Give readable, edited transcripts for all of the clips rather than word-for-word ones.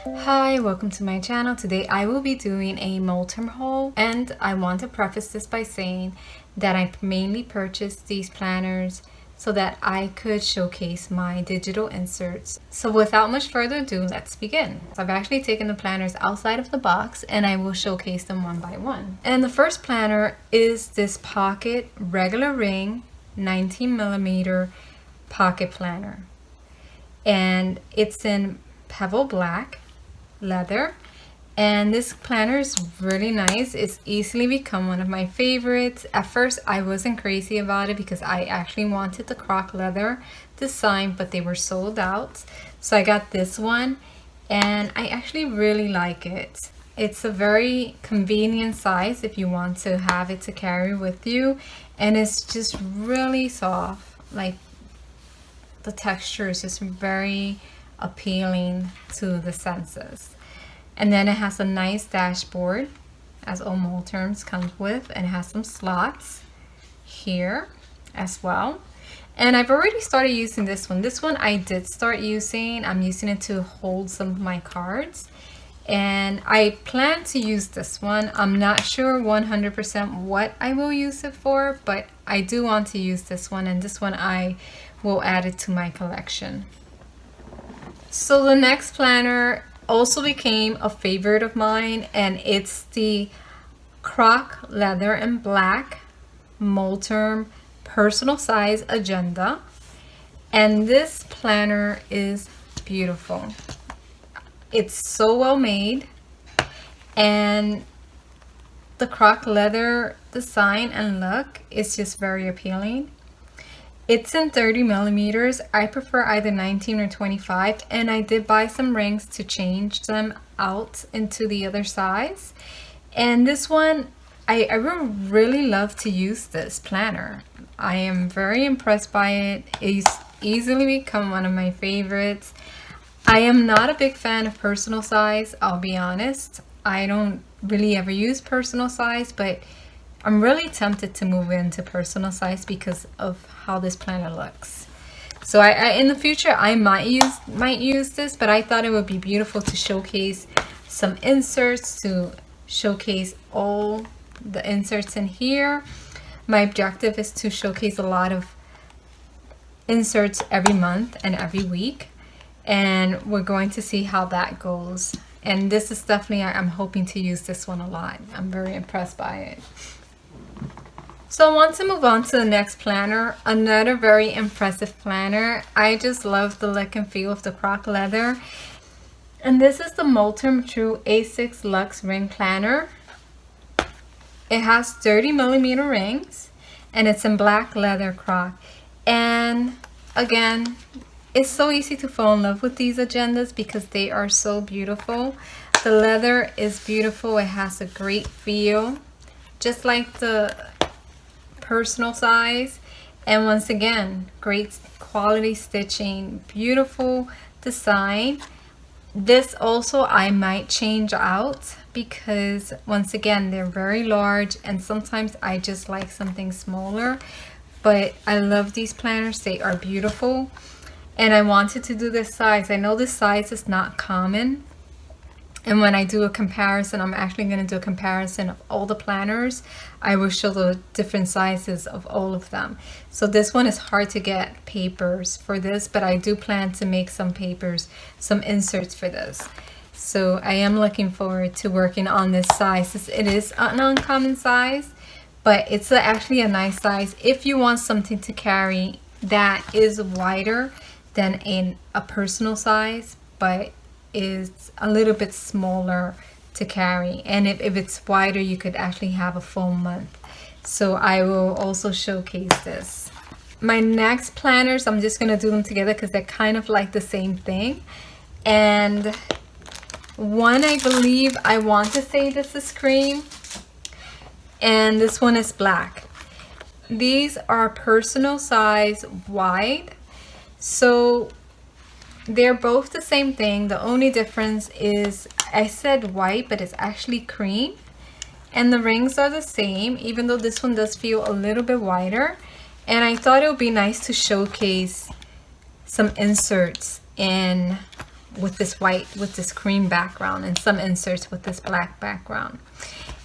Hi, welcome to my channel. Today I will be doing a Moterm haul, and I want to preface this by saying that I mainly purchased these planners so that I could showcase my digital inserts. So without much further ado, let's begin. I've actually taken the planners outside of the box and I will showcase them one by one. And the first planner is this pocket regular ring 19mm pocket planner, and it's in pebble black leather, and this planner is really nice. It's easily become one of my favorites. At first I wasn't crazy about it because I actually wanted the croc leather design, but they were sold out, so I got this one and I actually really like it. It's a very convenient size if you want to have it to carry with you, and it's just really soft. Like, the texture is just very appealing to the senses. And then it has a nice dashboard, as all Moterms comes with, and it has some slots here as well. And I've already started using this one. This one I did start using. I'm using it to hold some of my cards, and I plan to use this one. I'm not sure 100% what I will use it for, but I do want to use this one, and this one I will add it to my collection. So the next planner also became a favorite of mine, and it's the croc leather and black Moterm personal size agenda. And this planner is beautiful. It's so well made, and the croc leather design and look is just very appealing. It's in 30mm. I prefer either 19 or 25, and I did buy some rings to change them out into the other size. And this one, I would really love to use this planner. I am very impressed by it. It's easily become one of my favorites. I am not a big fan of personal size, I'll be honest. I don't really ever use personal size, but I'm really tempted to move into personal size because of how this planner looks. So I in the future I might use this, but I thought it would be beautiful to showcase some inserts, to showcase all the inserts in here. My objective is to showcase a lot of inserts every month and every week, and we're going to see how that goes. And this is definitely, I'm hoping to use this one a lot. I'm very impressed by it. So I want to move on to the next planner, another very impressive planner. I just love the look and feel of the croc leather. And this is the Moterm True A6 Luxe Ring Planner. It has 30mm rings, and it's in black leather croc. And again, it's so easy to fall in love with these agendas because they are so beautiful. The leather is beautiful. It has a great feel, just like the personal size. And once again, great quality stitching, beautiful design. This also I might change out because once again, they're very large, and sometimes I just like something smaller. But I love these planners. They are beautiful, and I wanted to do this size. I know this size is not common, and when I do a comparison, I'm actually going to do a comparison of all the planners. I will show the different sizes of all of them. So this one is hard to get papers for this, but I do plan to make some papers, some inserts for this. So I am looking forward to working on this size. It is an uncommon size, but it's actually a nice size if you want something to carry that is wider than in a personal size, but is a little bit smaller to carry. And if it's wider, you could actually have a full month. So I will also showcase this. My next planners, I'm just gonna do them together because they're kind of like the same thing. And one, I believe, I want to say this is cream, and this one is black. These are personal size wide, so they're both the same thing. The only difference is I said white, but it's actually cream, and the rings are the same, even though this one does feel a little bit wider. And I thought it would be nice to showcase some inserts in with this white, with this cream background, and some inserts with this black background.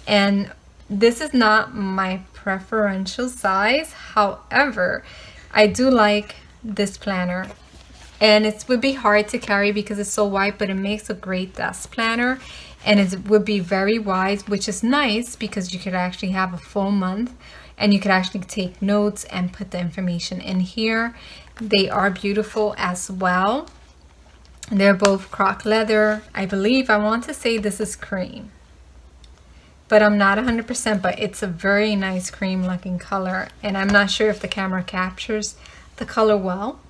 And this is not my preferential size. However, I do like this planner, and it would be hard to carry because it's so wide, but it makes a great desk planner, and it would be very wide, which is nice because you could actually have a full month and you could actually take notes and put the information in here. They are beautiful as well. They're both croc leather. I believe, I want to say this is cream, but I'm not 100%, but it's a very nice cream looking color, and I'm not sure if the camera captures the color well,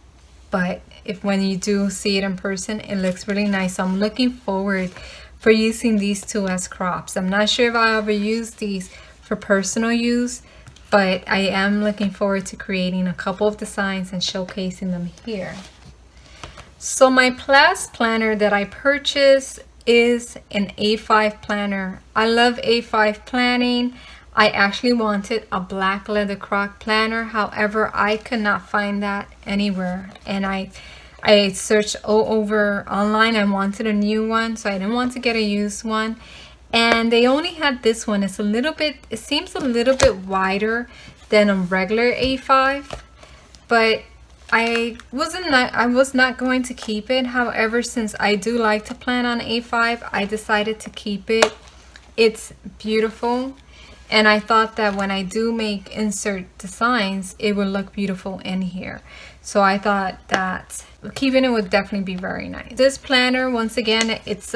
but if when you do see it in person, it looks really nice. So I'm looking forward for using these two as crops. I'm not sure if I'll ever use these for personal use, but I am looking forward to creating a couple of designs and showcasing them here. So my last planner that I purchased is an A5 planner. I love A5 planning. I actually wanted a black leather croc planner. However, I could not find that anywhere. And I searched all over online. I wanted a new one, so I didn't want to get a used one. And they only had this one. It's a little bit, it seems a little bit wider than a regular A5, but I was not going to keep it. However, since I do like to plan on A5, I decided to keep it. It's beautiful, and I thought that when I do make insert designs, it would look beautiful in here. So I thought that keeping it would definitely be very nice. This planner, once again, it's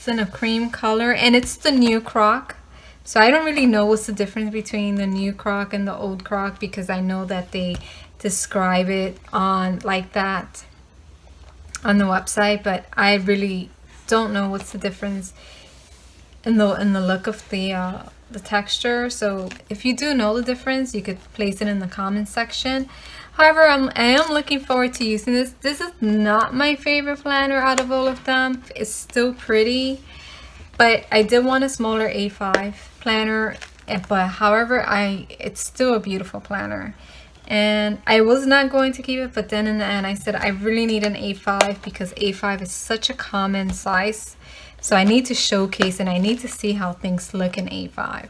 in a cream color, and it's the new croc. So I don't really know what's the difference between the new croc and the old croc, because I know that they describe it on like that on the website, but I really don't know what's the difference in the look of the texture. So if you do know the difference, you could place it in the comment section. However, I am looking forward to using this. This is not my favorite planner out of all of them. It's still pretty, but I did want a smaller A5 planner, but however, it's still a beautiful planner. And I was not going to keep it, but then in the end I said I really need an A5 because A5 is such a common size. So I need to showcase and I need to see how things look in A5.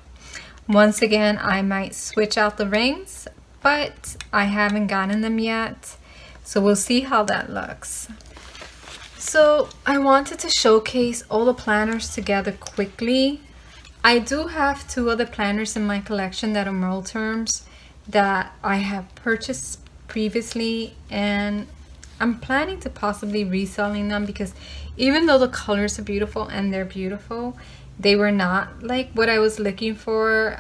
Once again, I might switch out the rings, but I haven't gotten them yet. So we'll see how that looks. So I wanted to showcase all the planners together quickly. I do have two other planners in my collection that are Moterms that I have purchased previously, and I'm planning to possibly reselling them because even though the colors are beautiful and they're beautiful, they were not like what I was looking for.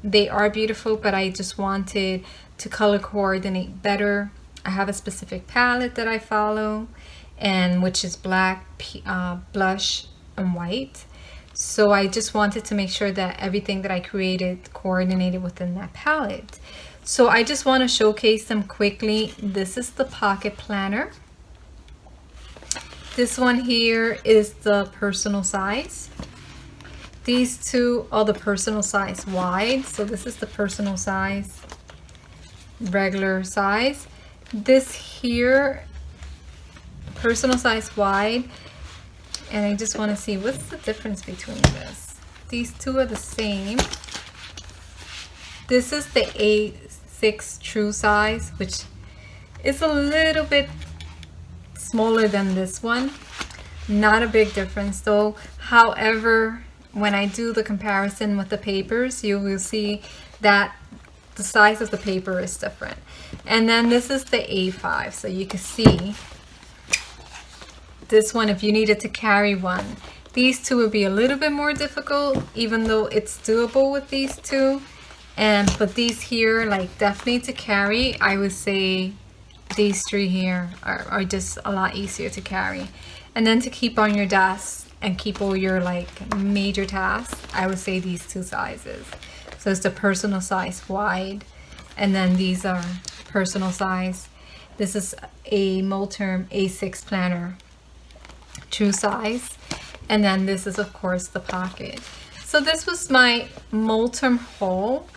They are beautiful, but I just wanted to color coordinate better. I have a specific palette that I follow, and which is black, blush, and white. So I just wanted to make sure that everything that I created coordinated within that palette. So I just want to showcase them quickly. This is the pocket planner. This one here is the personal size. These two are the personal size wide. So this is the personal size, regular size. This here, personal size wide. And I just want to see what's the difference between this. These two are the same. This is the A6 true size, which is a little bit smaller than this one. Not a big difference though. However, when I do the comparison with the papers, you will see that the size of the paper is different. And then this is the A5, so you can see this one, if you needed to carry one, these two would be a little bit more difficult, even though it's doable with these two. But these here, like definitely to carry, I would say these three here are just a lot easier to carry. And then to keep on your desk and keep all your like major tasks, I would say these two sizes. So it's the personal size wide, and then these are personal size. This is a Moterm A6 planner, true size, and then this is of course the pocket. So this was my Moterm haul,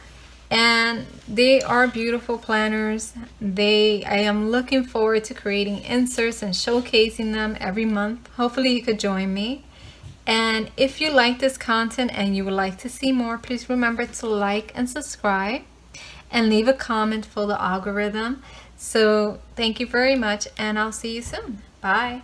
and they are beautiful planners. I am looking forward to creating inserts and showcasing them every month. Hopefully you could join me. And if you like this content and you would like to see more, please remember to like and subscribe and leave a comment for the algorithm. So thank you very much, and I'll see you soon. Bye.